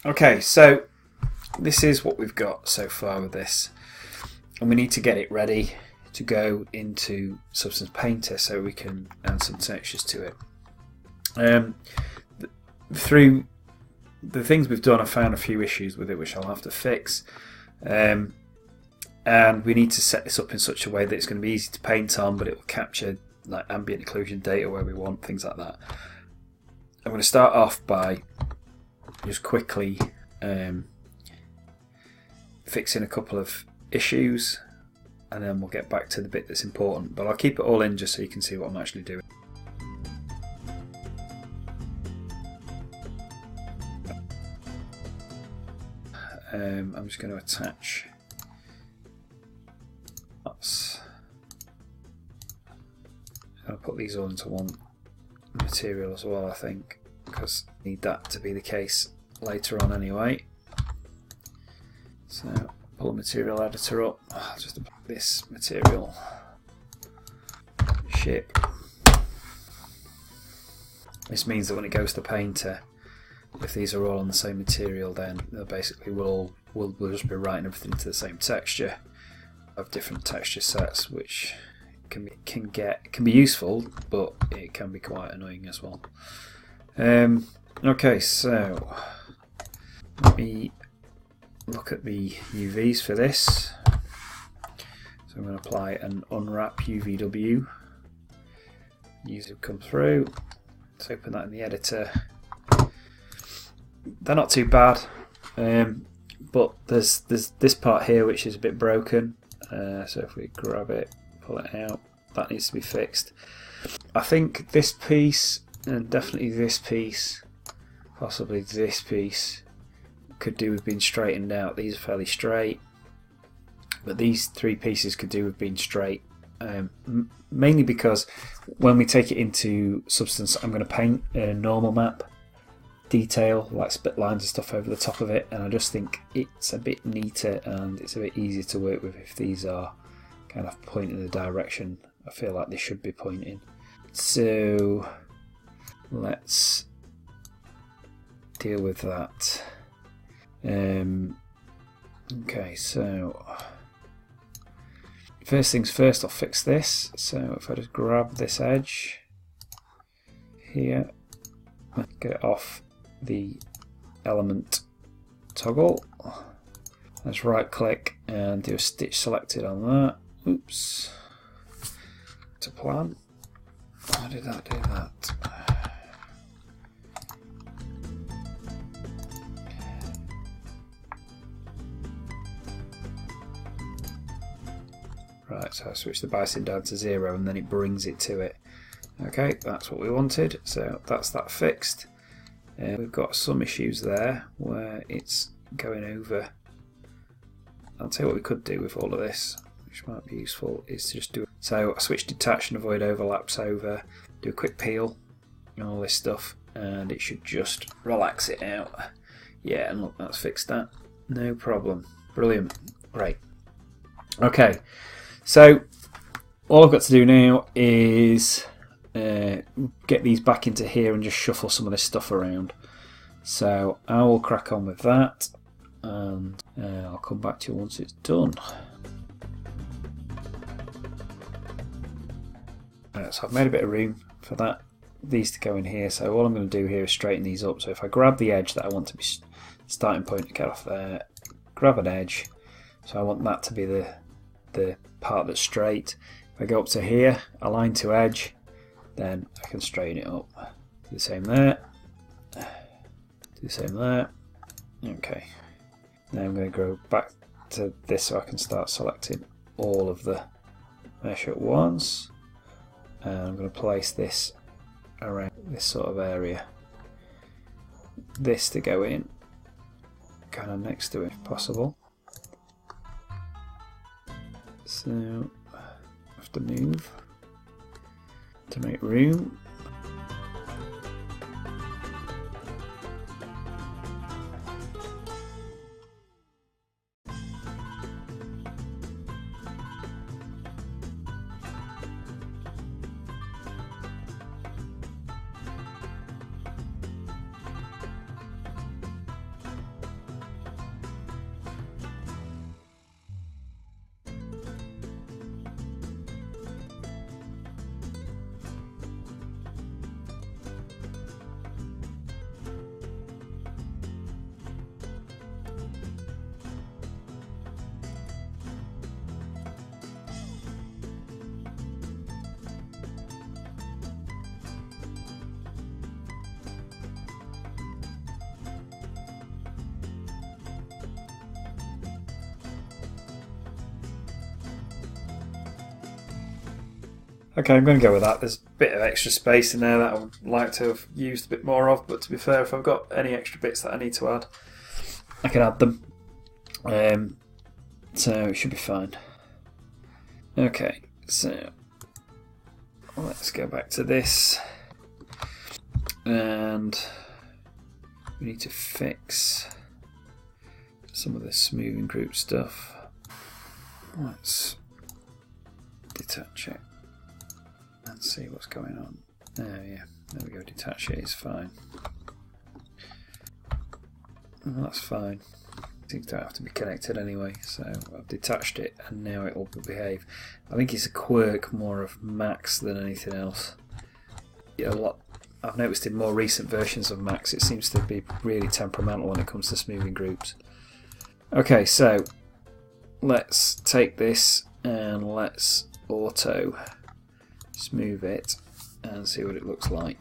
Okay, so this is what we've got so far with this, and we need to get it ready to go into Substance Painter so we can add some textures to it. Through the things we've done, I found a few issues with it which I'll have to fix, and we need to set this up in such a way that it's going to be easy to paint on, but it will capture like ambient occlusion data where we want, things like that. I'm going to start off by just quickly fixing a couple of issues, and then we'll get back to the bit that's important, but I'll keep it all in just so you can see what I'm actually doing. I'm just going to attach that's. I'll put these all into one material as well, I think, because I need that to be the case later on anyway. So pull the material editor up. I'll just apply this material. Ship. This means that when it goes to Painter, if these are all on the same material, then they'll basically we'll just be writing everything to the same texture. Of different texture sets, which can be useful, but it can be quite annoying as well. Okay, so let me look at the UVs for this. So I'm going to apply an unwrap UVW. User come through. Let's open that in the editor. They're not too bad, but there's this part here which is a bit broken. So if we grab it, pull it out, that needs to be fixed. I think this piece, and definitely this piece, possibly this piece, could do with being straightened out. These are fairly straight, but these three pieces could do with being straight. Mainly because when we take it into Substance, I'm going to paint a normal map detail, like split lines and stuff over the top of it, and I just think it's a bit neater and it's a bit easier to work with if these are kind of pointing in the direction I feel like they should be pointing. So let's deal with that. Okay, so first things first, I'll fix this. So if I just grab this edge here, get it off the element toggle, let's right click and do a stitch selected on that. Oops, to plan. How did that do that? Right, so I switch the biasing down to 0 and then it brings it to it. Okay, that's what we wanted, so that's that fixed. We've got some issues there where it's going over. I'll tell you what we could do with all of this, which might be useful, is to just do it. So I switch detach and avoid overlaps over, do a quick peel and all this stuff, and it should just relax it out. Yeah, and look, that's fixed that. No problem. Brilliant. Great. Okay, so all I've got to do now is get these back into here and just shuffle some of this stuff around. So I will crack on with that, and I'll come back to you once it's done. So I've made a bit of room for these to go in here, so all I'm going to do here is straighten these up. So if I grab the edge that I want to be starting point to get off there, grab an edge, so I want that to be the part that's straight. If I go up to here, align to edge, then I can straighten it up. Do the same there. Do the same there. Okay. Now I'm going to go back to this so I can start selecting all of the mesh at once. And I'm going to place this around this sort of area. This to go in kind of next to it if possible. So I have to move to make room. Okay, I'm going to go with that. There's a bit of extra space in there that I would like to have used a bit more of, but to be fair, if I've got any extra bits that I need to add, I can add them. So it should be fine. Okay, so let's go back to this, and we need to fix some of the smoothing group stuff. Let's detach it and see what's going on. Oh yeah, there we go, detach it is fine. Well, that's fine. Things don't have to be connected anyway, so I've detached it and now it will behave. I think it's a quirk more of Macs than anything else. I've noticed in more recent versions of Macs it seems to be really temperamental when it comes to smoothing groups. Okay, so let's take this and let's auto smooth it and see what it looks like.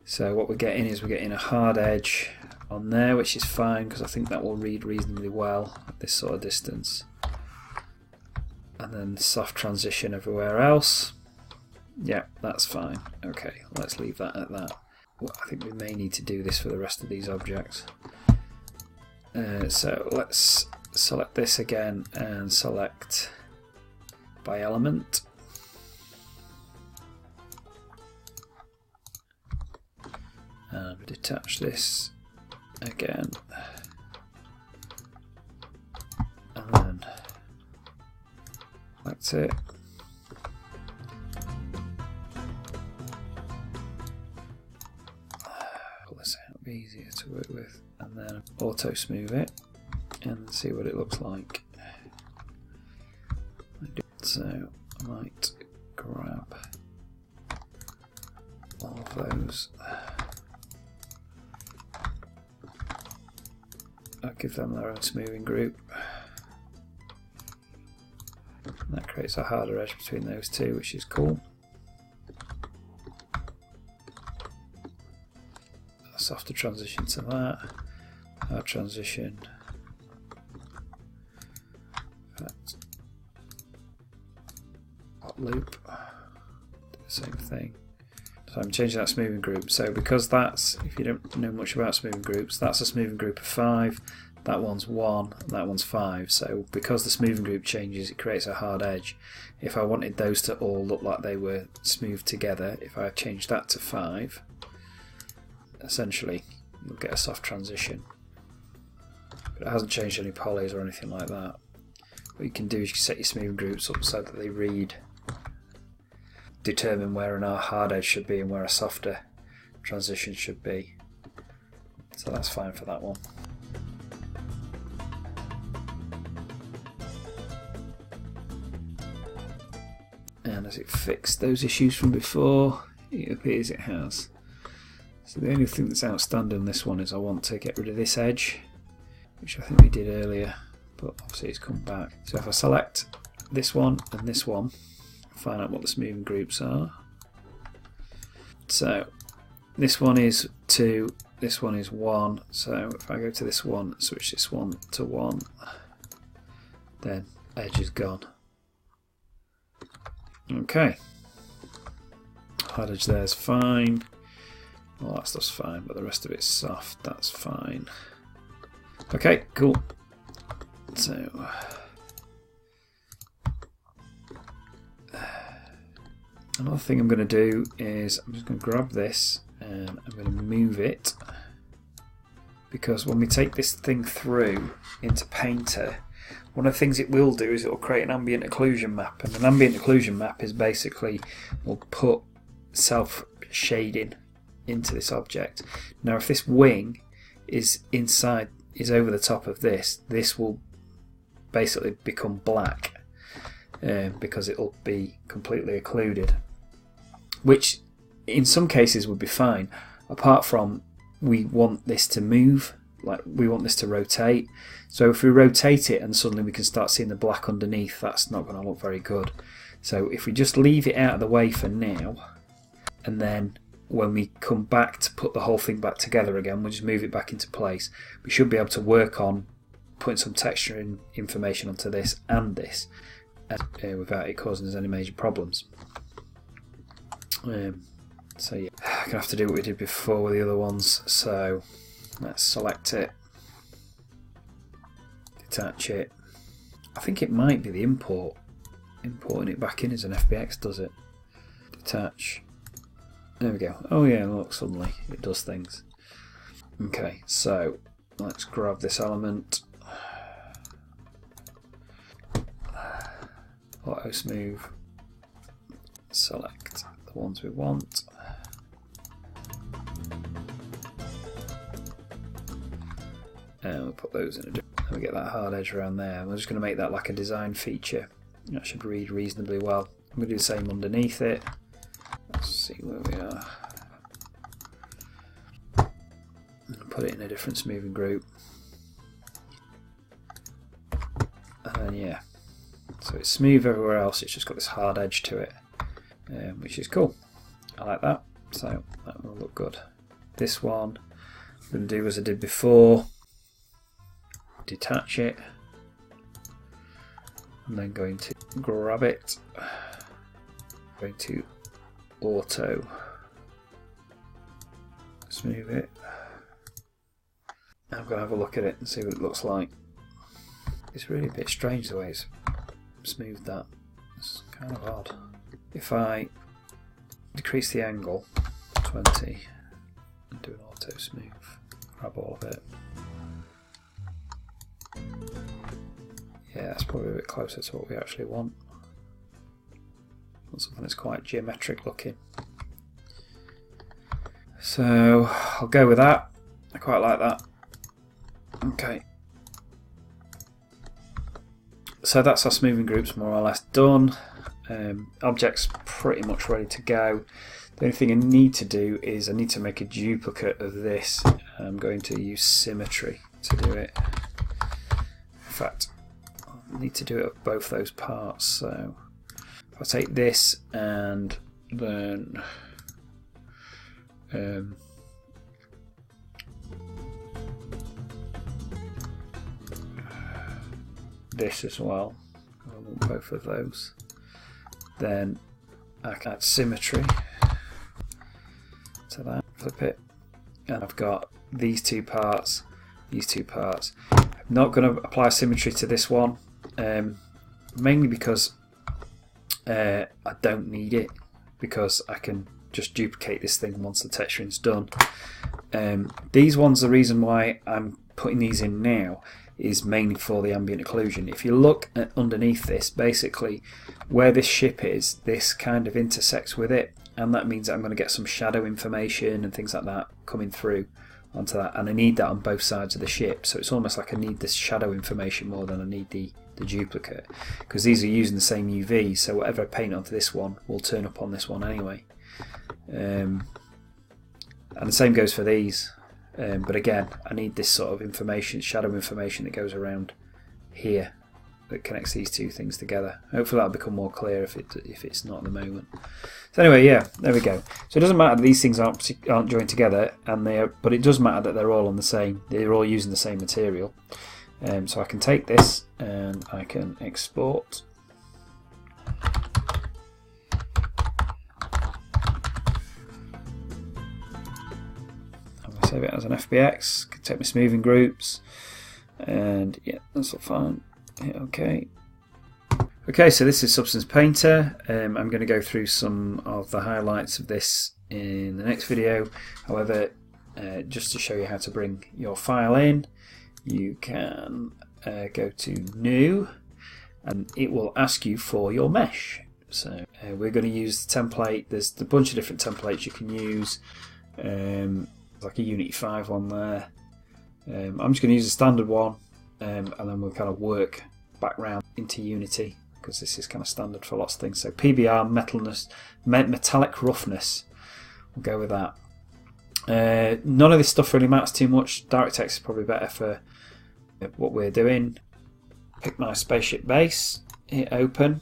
So what we're getting is we're getting a hard edge on there, which is fine because I think that will read reasonably well at this sort of distance, and then soft transition everywhere else. Yeah, that's fine. Okay, let's leave that at that. Well, I think we may need to do this for the rest of these objects. So let's select this again and select by element. And detach this again. And then select it. Pull this out, be easier to work with. And then auto smooth it and see what it looks like. So I might grab all of those. I'll give them their own smoothing group. And that creates a harder edge between those two, which is cool. A softer transition to that. Hard transition. Hot loop. Do the same thing. So I'm changing that smoothing group. So because that's, if you don't know much about smoothing groups, that's a smoothing group of 5, that one's 1, and that one's 5. So because the smoothing group changes, it creates a hard edge. If I wanted those to all look like they were smooth together, if I change that to 5, essentially you'll get a soft transition. But it hasn't changed any polys or anything like that. What you can do is you can set your smoothing groups up so that they read, determine where an hard edge should be and where a softer transition should be. So that's fine for that one. And has it fixed those issues from before? It appears it has. So the only thing that's outstanding on this one is I want to get rid of this edge, which I think we did earlier, but obviously it's come back. So if I select this one and this one, find out what the smoothing groups are. So this one is 2, this one is 1, so if I go to this one, switch this one to 1, then edge is gone. Okay, hard edge there is fine, all that stuff's fine, but the rest of it's soft, that's fine. Okay, cool. So another thing I'm going to do is I'm just going to grab this and I'm going to move it, because when we take this thing through into Painter, one of the things it will do is it will create an ambient occlusion map, and an ambient occlusion map is basically will put self-shading into this object. Now if this wing is inside, is over the top of this, this will basically become black because it will be completely occluded, which in some cases would be fine, apart from we want this to move, like we want this to rotate. So if we rotate it and suddenly we can start seeing the black underneath, that's not going to look very good. So if we just leave it out of the way for now, and then when we come back to put the whole thing back together again, we'll just move it back into place. We should be able to work on putting some texture information onto this and this without it causing us any major problems. So yeah, I'm going to have to do what we did before with the other ones. So let's select it, detach it. I think it might be the importing it back in as an FBX does it. Detach. There we go. Oh yeah, look, suddenly it does things. Okay, so let's grab this element. Auto smooth. Select the ones we want. And we'll put those in a different. We get that hard edge around there. We're just going to make that like a design feature. That should read reasonably well. I'm going to do the same underneath it. Let's see where we are. Put it in a different smoothing group. And then yeah. So it's smooth everywhere else, it's just got this hard edge to it. Which is cool. I like that. So that will look good. This one I'm going to do as I did before. Detach it. I'm then going to grab it. Going to auto smooth it. I'm going to have a look at it and see what it looks like. It's really a bit strange the way it's smoothed that. It's kind of odd. If I decrease the angle 20 and do an auto smooth, grab all of it. Yeah, that's probably a bit closer to what we actually want. Something that's quite geometric looking. So I'll go with that. I quite like that. Okay. So that's our smoothing groups more or less done. Object's pretty much ready to go. The only thing I need to do is I need to make a duplicate of this. I'm going to use symmetry to do it. In fact, I need to do it of both those parts. So if I take this and then this as well, I want both of those, then I can add symmetry to that, flip it, and I've got these two parts, these two parts. I'm not going to apply symmetry to this one, mainly because I don't need it, because I can just duplicate this thing once the texturing's done. These ones, the reason why I'm putting these in now is mainly for the ambient occlusion. If you look at underneath this, basically where this ship is, this kind of intersects with it, and that means that I'm going to get some shadow information and things like that coming through onto that, and I need that on both sides of the ship. So it's almost like I need this shadow information more than I need the duplicate, because these are using the same UV, so whatever I paint onto this one will turn up on this one anyway. And the same goes for these. But again, I need this sort of information, shadow information that goes around here that connects these two things together. Hopefully that'll become more clear if it's not at the moment. So anyway, yeah, there we go. So it doesn't matter that these things aren't joined together, but it does matter that they're all on the same. They're all using the same material. So I can take this and I can export. Save it as an FBX, can take my smoothing groups, and yeah, that's all fine. Hit OK. Okay, so this is Substance Painter. I'm going to go through some of the highlights of this in the next video. However, just to show you how to bring your file in, you can go to New, and it will ask you for your mesh. So we're going to use the template. There's a bunch of different templates you can use. Like a Unity 5 one there. I'm just going to use a standard one, and then we'll kind of work back round into Unity, because this is kind of standard for lots of things. So PBR, metallic roughness, we'll go with that. None of this stuff really matters too much. DirectX is probably better for what we're doing. Pick my spaceship base, hit open,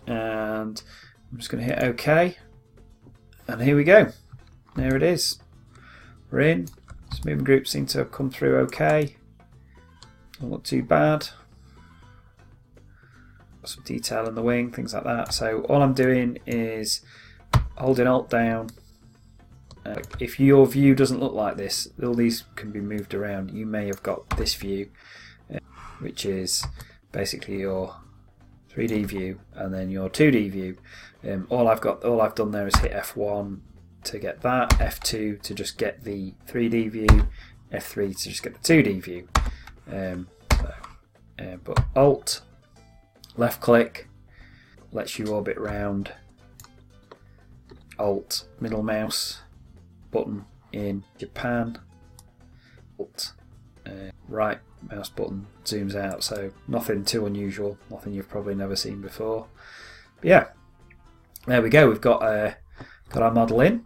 and I'm just going to hit OK, and here we go. There it is. We're in. Smoothing groups seem to have come through okay. Don't look too bad. Got some detail in the wing, things like that. So all I'm doing is holding Alt down. If your view doesn't look like this, all these can be moved around. You may have got this view, which is basically your 3D view, and then your 2D view. All I've done there is hit F1 to get that, F2 to just get the 3D view, F3 to just get the 2D view. But Alt, left click, lets you orbit round. Alt, middle mouse button in Japan. Alt, right mouse button zooms out. So nothing too unusual, nothing you've probably never seen before. But yeah, there we go. We've got our model in.